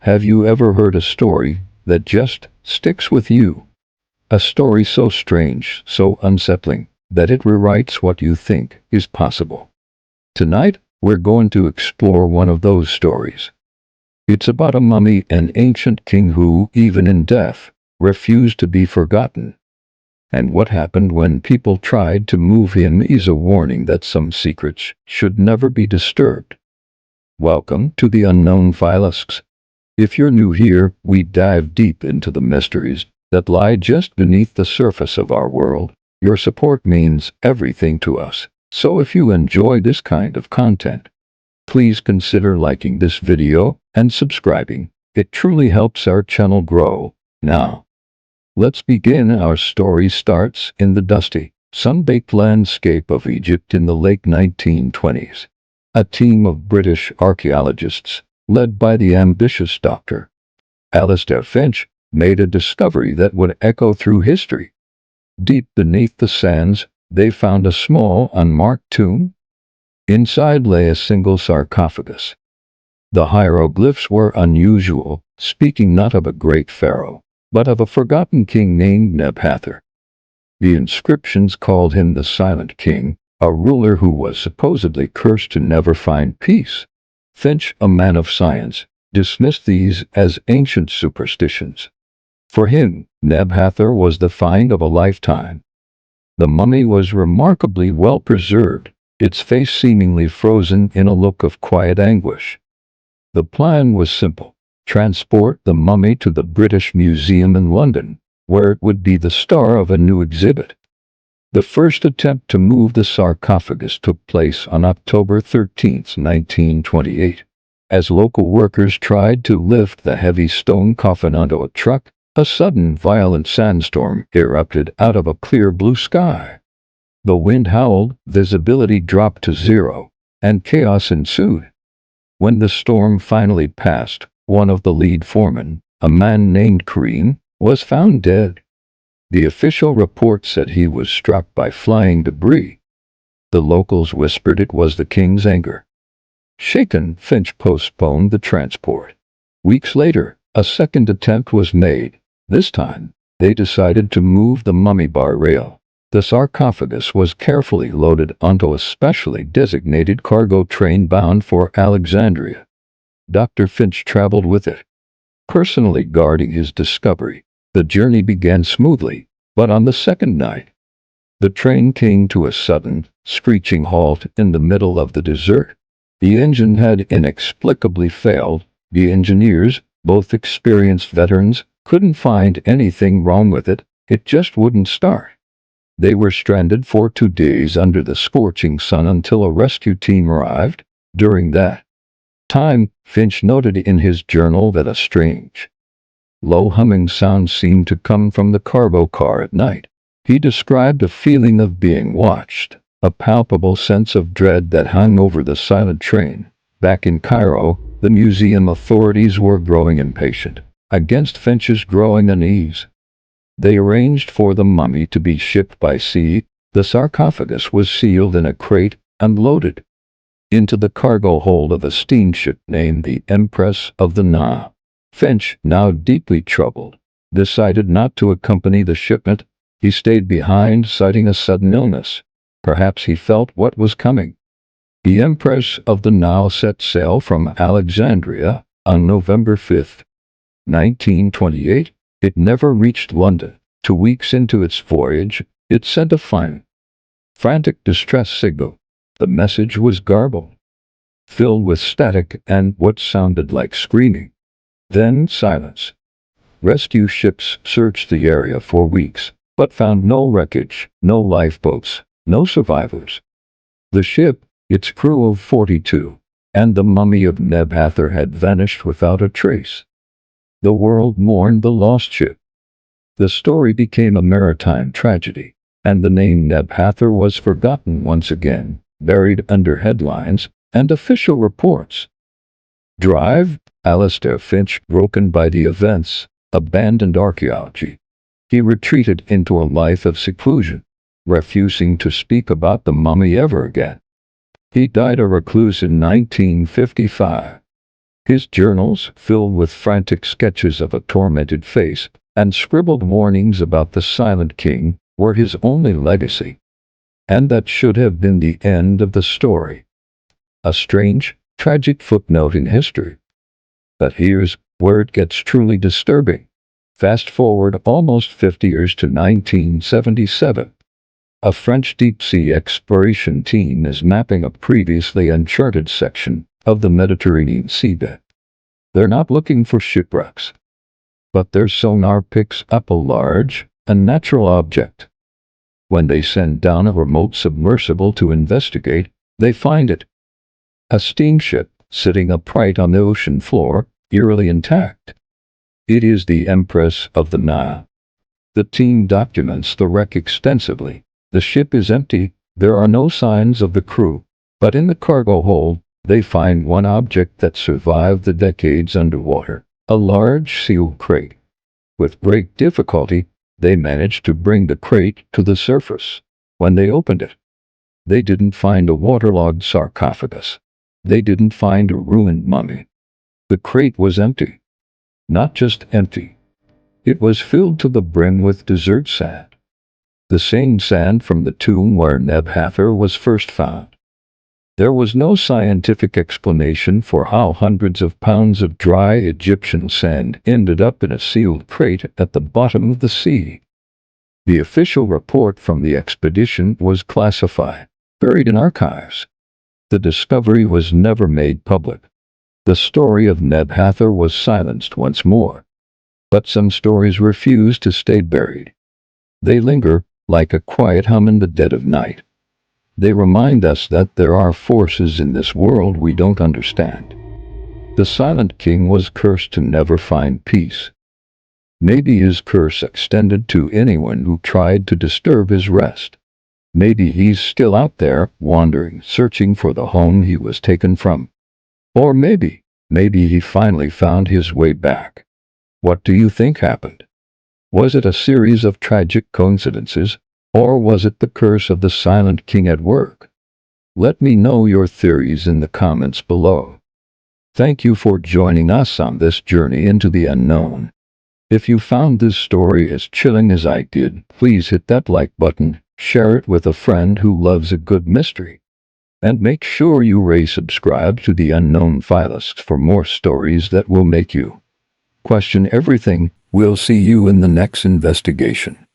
Have you ever heard a story that just sticks with you? A story so strange, so unsettling, that it rewrites what you think is possible. Tonight, we're going to explore one of those stories. It's about a mummy, an ancient king who, even in death, refused to be forgotten. And what happened when people tried to move him is a warning that some secrets should never be disturbed. Welcome to the Unknownfilesx. If you're new here, we dive deep into the mysteries that lie just beneath the surface of our world. Your support means everything to us. So if you enjoy this kind of content, please consider liking this video and subscribing. It truly helps our channel grow. Now, let's begin. Our story starts in the dusty, sun-baked landscape of Egypt in the late 1920s. A team of British archaeologists, led by the ambitious Dr. Alastair Finch, made a discovery that would echo through history. Deep beneath the sands, they found a small, unmarked tomb. Inside lay a single sarcophagus. The hieroglyphs were unusual, speaking not of a great pharaoh, but of a forgotten king named Nebhather. The inscriptions called him the Silent King, a ruler who was supposedly cursed to never find peace. Finch, a man of science, dismissed these as ancient superstitions. For him, Nebhather was the find of a lifetime. The mummy was remarkably well preserved, its face seemingly frozen in a look of quiet anguish. The plan was simple: transport the mummy to the British Museum in London, where it would be the star of a new exhibit. The first attempt to move the sarcophagus took place on October 13, 1928. As local workers tried to lift the heavy stone coffin onto a truck, a sudden violent sandstorm erupted out of a clear blue sky. The wind howled, visibility dropped to zero, and chaos ensued. When the storm finally passed, one of the lead foremen, a man named Kareem, was found dead. The official report said he was struck by flying debris. The locals whispered it was the king's anger. Shaken, Finch postponed the transport. Weeks later, a second attempt was made. This time, they decided to move the mummy bar rail. The sarcophagus was carefully loaded onto a specially designated cargo train bound for Alexandria. Dr. Finch traveled with it, personally guarding his discovery. The journey began smoothly, but on the second night, the train came to a sudden, screeching halt in the middle of the desert. The engine had inexplicably failed. The engineers, both experienced veterans, couldn't find anything wrong with it. It just wouldn't start. They were stranded for 2 days under the scorching sun until a rescue team arrived. During that time, Finch noted in his journal that a strange, low humming sound seemed to come from the cargo car at night. He described a feeling of being watched, a palpable sense of dread that hung over the silent train. Back in Cairo, the museum authorities were growing impatient. Against Finch's growing unease, they arranged for the mummy to be shipped by sea. The sarcophagus was sealed in a crate and loaded into the cargo hold of a steamship named the Empress of the Nile. Finch, now deeply troubled, decided not to accompany the shipment. He stayed behind, citing a sudden illness. Perhaps he felt what was coming. The Empress of the Nile set sail from Alexandria on November 5, 1928. It never reached London. 2 weeks into its voyage, it sent a frantic distress signal. The message was garbled, filled with static and what sounded like screaming. Then silence. Rescue ships searched the area for weeks, but found no wreckage, no lifeboats, no survivors. The ship, its crew of 42, and the mummy of Nebhather had vanished without a trace. The world mourned the lost ship. The story became a maritime tragedy, and the name Nebhather was forgotten once again, buried under headlines and official reports. Drive, Alastair Finch, broken by the events, abandoned archaeology. He retreated into a life of seclusion, refusing to speak about the mummy ever again. He died a recluse in 1955. His journals filled with frantic sketches of a tormented face and scribbled warnings about the Silent King were his only legacy. And that should have been the end of the story. A strange, tragic footnote in history. But here's where it gets truly disturbing. Fast forward almost 50 years to 1977. A French deep-sea exploration team is mapping a previously uncharted section of the Mediterranean seabed. They're not looking for shipwrecks, but their sonar picks up a large, unnatural object. When they send down a remote submersible to investigate, they find it. A steamship sitting upright on the ocean floor, eerily intact. It is the Empress of the Nile. The team documents the wreck extensively. The ship is empty, there are no signs of the crew, but in the cargo hold, they find one object that survived the decades underwater, a large sealed crate. With great difficulty, they managed to bring the crate to the surface. When they opened it, they didn't find a waterlogged sarcophagus. They didn't find a ruined mummy. The crate was empty. Not just empty. It was filled to the brim with desert sand. The same sand from the tomb where Neb Hather was first found. There was no scientific explanation for how hundreds of pounds of dry Egyptian sand ended up in a sealed crate at the bottom of the sea. The official report from the expedition was classified, buried in archives. The discovery was never made public. The story of Neb Hather was silenced once more. But some stories refuse to stay buried. They linger, like a quiet hum in the dead of night. They remind us that there are forces in this world we don't understand. The Silent King was cursed to never find peace. Maybe his curse extended to anyone who tried to disturb his rest. Maybe he's still out there, wandering, searching for the home he was taken from. Or maybe he finally found his way back. What do you think happened? Was it a series of tragic coincidences, or was it the curse of the Silent King at work? Let me know your theories in the comments below. Thank you for joining us on this journey into the unknown. If you found this story as chilling as I did, please hit that like button, share it with a friend who loves a good mystery. And make sure you subscribe to the Unknownfilesx for more stories that will make you question everything. We'll see you in the next investigation.